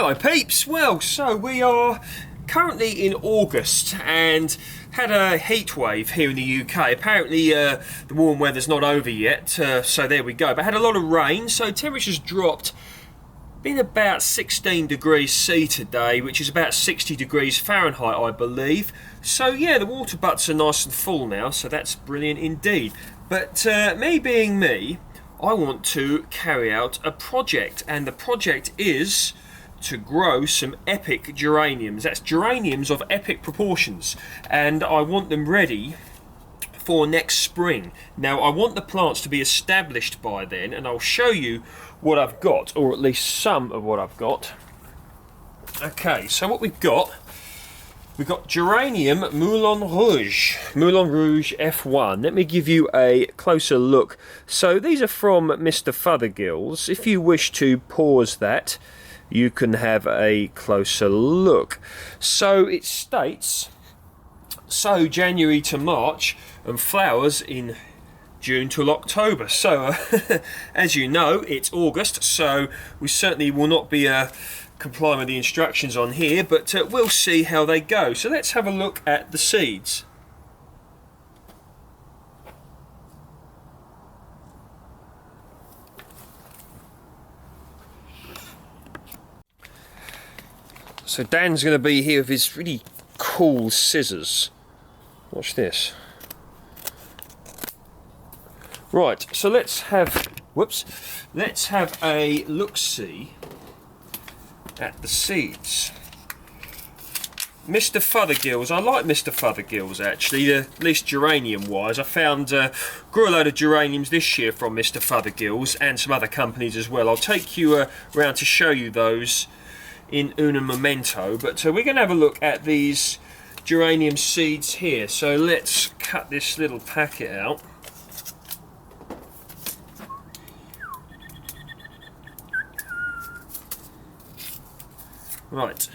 Hello peeps, well, so we are currently in August and had a heat wave here in the UK. Apparently the warm weather's not over yet, so there we go. But had a lot of rain, so temperatures dropped. Been about 16 degrees C today, which is about 60 degrees Fahrenheit, I believe. So yeah, the water butts are nice and full now, so that's brilliant indeed. But me being me, I want to carry out a project, and the project is to grow some epic geraniums. That's geraniums of epic proportions, and I want them ready for next spring. Now I want the plants to be established by then, and I'll show you what I've got, or at least some of what I've got. Okay, so what we've got Geranium Moulin Rouge F1. Let me give you a closer look. So these are from Mr Fothergills. If you wish to pause that, you can have a closer look. So it states, sow January to March and flowers in June till October. So as you know, it's August, so we certainly will not be complying with the instructions on here, but we'll see how they go. So let's have a look at the seeds. So Dan's going to be here with his really cool scissors. Watch this. Right, so let's have a look-see at the seeds. Mr Fothergills, I like Mr Fothergills actually, at least geranium wise. I found, grew a load of geraniums this year from Mr Fothergills and some other companies as well. I'll take you around to show you those in un momento, but we're going to have a look at these geranium seeds here. So let's cut this little packet out. Right,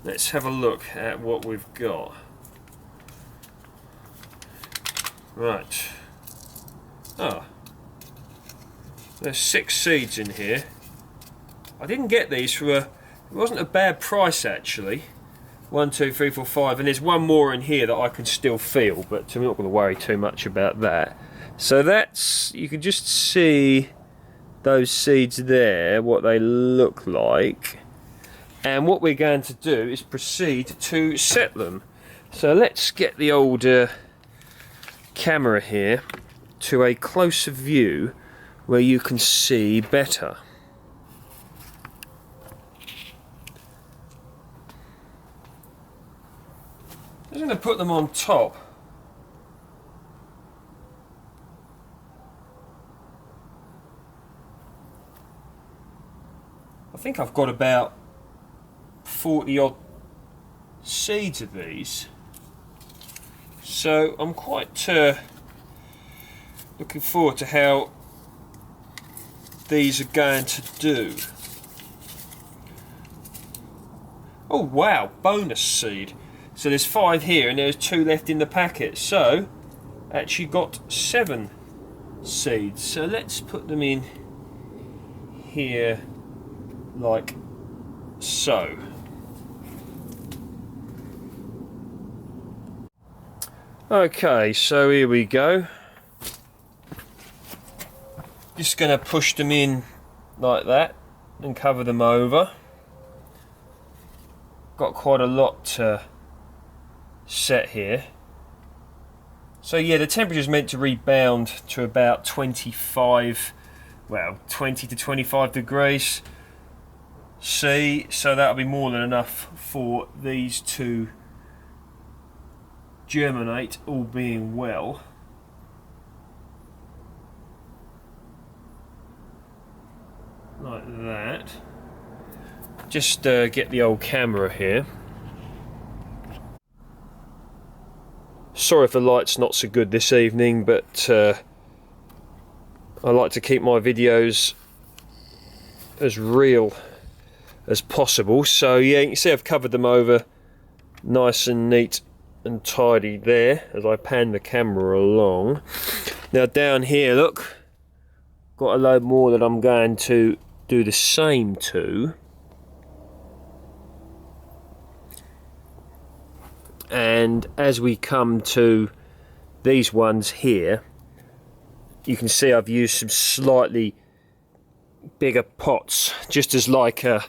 let's have a look at what we've got. Right, there's 6 seeds in here. I didn't get these for it wasn't a bad price actually. 1, 2, 3, 4, 5, and there's one more in here that I can still feel, but I'm not going to worry too much about that. So that's, you can just see those seeds there, what they look like. And what we're going to do is proceed to set them. So let's get the old camera here to a closer view where you can see better. I'm just going to put them on top. I think I've got about 40 odd seeds of these, so I'm quite looking forward to how these are going to do. Oh wow, bonus seed. So there's 5 here and there's 2 left in the packet, so actually got 7 seeds. So let's put them in here like so. Okay, so here we go. Just going to push them in like that and cover them over. Got quite a lot to set here. So yeah, the temperature is meant to rebound to about 25, well, 20 to 25 degrees C, so that'll be more than enough for these to germinate, all being well. Like that. Just get the old camera here. Sorry if the light's not so good this evening, but I like to keep my videos as real as possible. So yeah, you can see I've covered them over nice and neat and tidy there as I pan the camera along. Now down here, look, got a load more that I'm going to do the same to. And as we come to these ones here, you can see I've used some slightly bigger pots, just as like a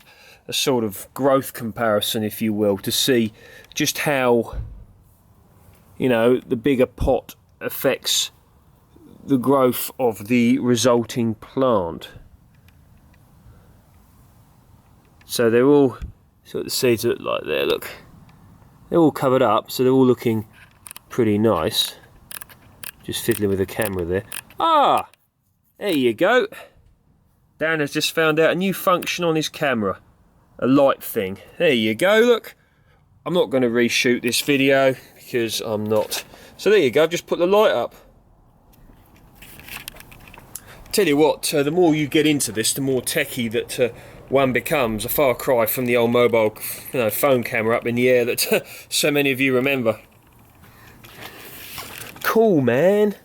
sort of growth comparison, if you will, to see just how, you know, the bigger pot affects the growth of the resulting plant. So they're all, so the seeds look like there, look, they're all covered up, so they're all looking pretty nice. Just fiddling with the camera there. Ah, there you go. Dan has just found out a new function on his camera, a light thing. There you go, look. I'm not going to reshoot this video because I'm not. So there you go, I've just put the light up. Tell you what, the more you get into this, the more techie that one becomes. A far cry from the old mobile, you know, phone camera up in the air that so many of you remember. Cool, man.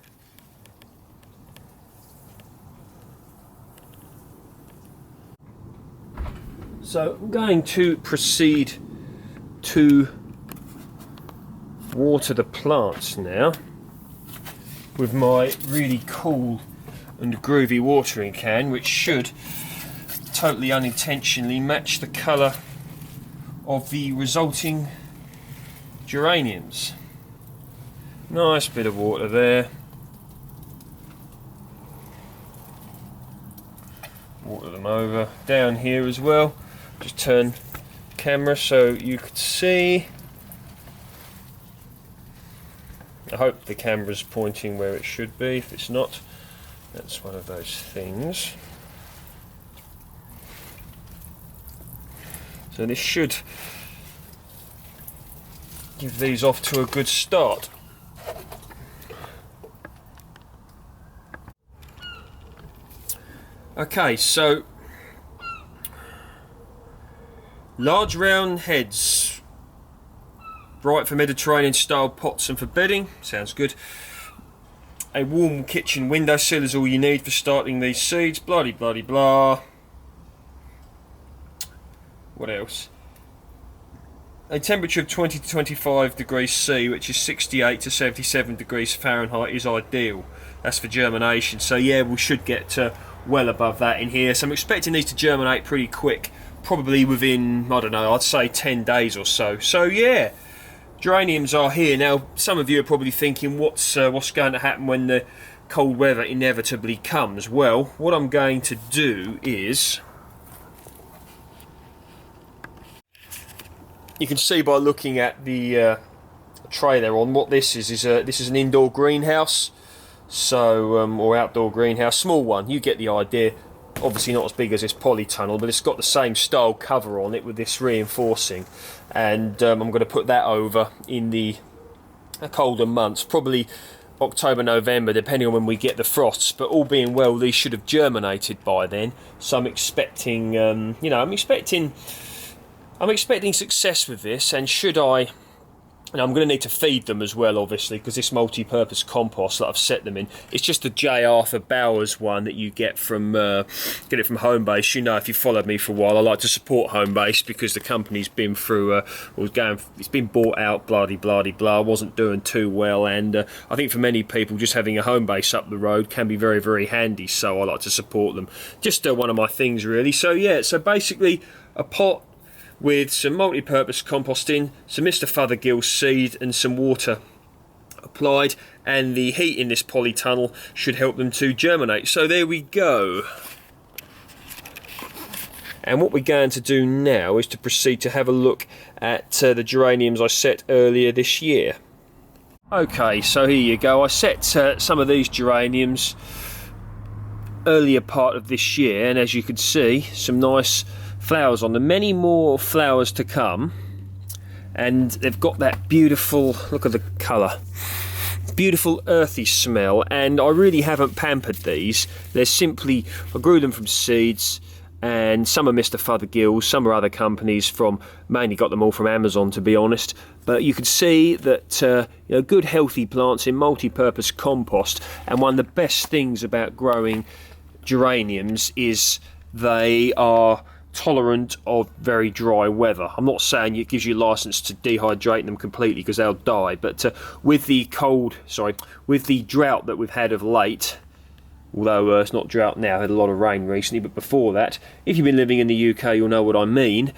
So I'm going to proceed to water the plants now with my really cool and groovy watering can, which should totally unintentionally match the colour of the resulting geraniums. Nice bit of water there. Water them over. Down here as well. Just turn the camera so you could see. I hope the camera's pointing where it should be. If it's not, that's one of those things. So this should give these off to a good start. Okay, so large round heads, right for Mediterranean style pots and for bedding, sounds good. A warm kitchen windowsill is all you need for starting these seeds, bloody blah. What else? A temperature of 20 to 25 degrees C, which is 68 to 77 degrees Fahrenheit, is ideal. That's for germination, so yeah, we should get well above that in here. So I'm expecting these to germinate pretty quick, probably within, I don't know, I'd say 10 days or so. So yeah, geraniums are here. Now, some of you are probably thinking, what's going to happen when the cold weather inevitably comes? Well, what I'm going to do is, you can see by looking at the tray they're on, what this is an indoor greenhouse, so or outdoor greenhouse, small one. You get the idea. Obviously not as big as this polytunnel, but it's got the same style cover on it with this reinforcing, and I'm going to put that over in the colder months, probably October, November, depending on when we get the frosts. But all being well, these should have germinated by then. So I'm expecting, you know, I'm expecting success with this. And should I, and I'm going to need to feed them as well, obviously, because this multi-purpose compost that I've set them in, it's just the J. Arthur Bowers one that you get from Homebase. You know, if you followed me for a while, I like to support Homebase because the company's been through, it's been bought out, blah, wasn't doing too well, and I think for many people, just having a Homebase up the road can be very, very handy. So I like to support them. Just one of my things, really. So yeah, so basically a pot with some multi-purpose composting, some Mr Fothergill seed and some water applied, and the heat in this polytunnel should help them to germinate. So there we go. And what we're going to do now is to proceed to have a look at the geraniums I set earlier this year. Okay, so here you go. I set some of these geraniums earlier part of this year, and as you can see, some nice flowers on them, many more flowers to come, and they've got that beautiful, look at the colour, beautiful earthy smell. And I really haven't pampered these. They're simply, I grew them from seeds, and some are Mr Fothergill, some are other companies, from mainly got them all from Amazon, to be honest. But you can see that you know, good healthy plants in multi-purpose compost. And one of the best things about growing geraniums is they are tolerant of very dry weather. I'm not saying it gives you license to dehydrate them completely because they'll die, but with the with the drought that we've had of late, although it's not drought now, had a lot of rain recently, but before that, if you've been living in the UK, you'll know what I mean.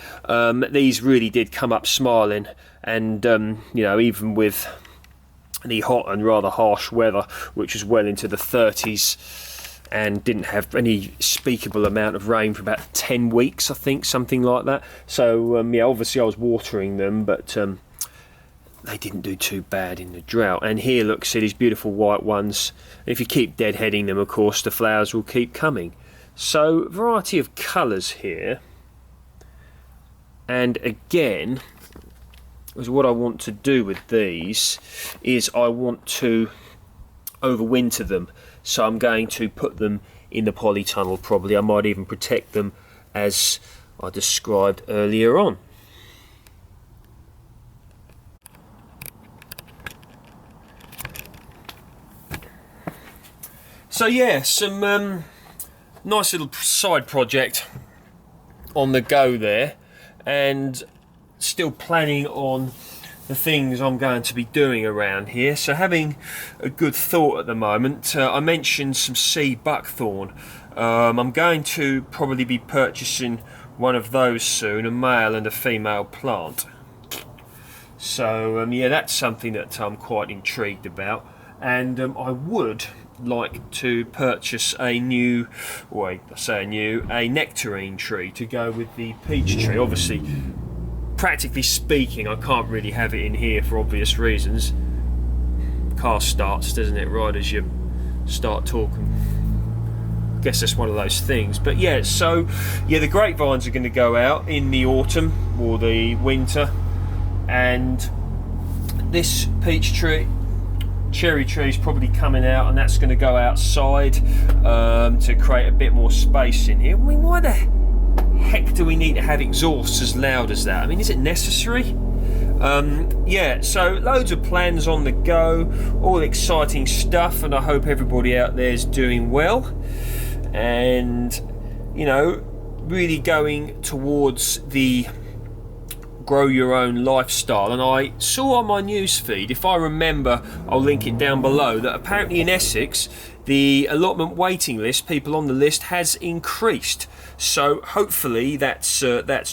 These really did come up smiling, and you know, even with the hot and rather harsh weather, which was well into the 30s, and didn't have any speakable amount of rain for about 10 weeks, I think, something like that. So yeah, obviously I was watering them, but they didn't do too bad in the drought. And here, look, see these beautiful white ones. If you keep deadheading them, of course, the flowers will keep coming. So, variety of colours here. And again, is what I want to do with these is I want to overwinter them. So I'm going to put them in the polytunnel probably. I might even protect them as I described earlier on. So yeah, some nice little side project on the go there, and still planning on the things I'm going to be doing around here. So having a good thought at the moment, I mentioned some sea buckthorn. I'm going to probably be purchasing one of those soon, a male and a female plant. So yeah, that's something that I'm quite intrigued about, and I would like to purchase a new, a nectarine tree to go with the peach tree. Obviously, practically speaking, I can't really have it in here for obvious reasons. Car starts, doesn't it, right as you start talking. I guess that's one of those things. But yeah, so yeah, the grapevines are going to go out in the autumn or the winter, and this peach tree, cherry tree is probably coming out, and that's going to go outside to create a bit more space in here. I mean, why the heck do we need to have exhausts as loud as that? I mean, is it necessary? Yeah, so loads of plans on the go, all exciting stuff, and I hope everybody out there is doing well, and you know, really going towards the grow your own lifestyle. And I saw on my news feed, if I remember, I'll link it down below, that apparently in Essex the allotment waiting list, people on the list, has increased. So hopefully that's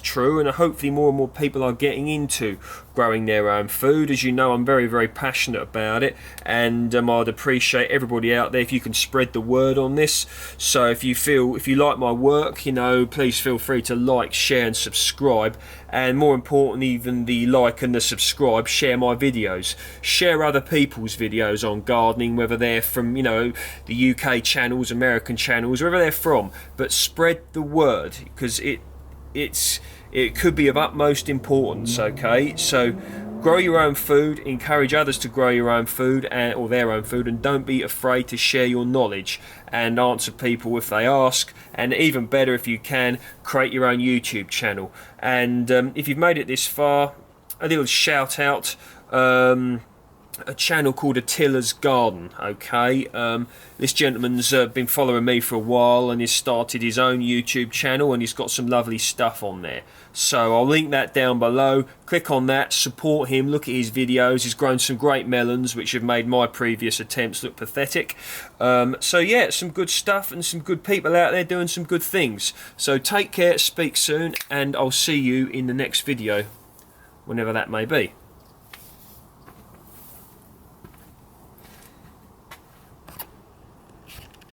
true, and hopefully more and more people are getting into growing their own food. As you know, I'm very, very passionate about it, and I'd appreciate everybody out there if you can spread the word on this. So if you like my work, you know, please feel free to like, share and subscribe, and more importantly than the like and the subscribe, share my videos, share other people's videos on gardening, whether they're from, you know, the UK channels, American channels, wherever they're from, but spread the word, because it could be of utmost importance. Okay, so grow your own food, encourage others to grow your own food or their own food, and don't be afraid to share your knowledge and answer people if they ask, and even better, if you can, create your own YouTube channel. And if you've made it this far, a little shout out, a channel called Attila's Garden. Okay, this gentleman's been following me for a while, and he's started his own YouTube channel, and he's got some lovely stuff on there. So I'll link that down below. Click on that, support him, look at his videos. He's grown some great melons which have made my previous attempts look pathetic. So yeah, some good stuff and some good people out there doing some good things. So take care, speak soon, and I'll see you in the next video, whenever that may be.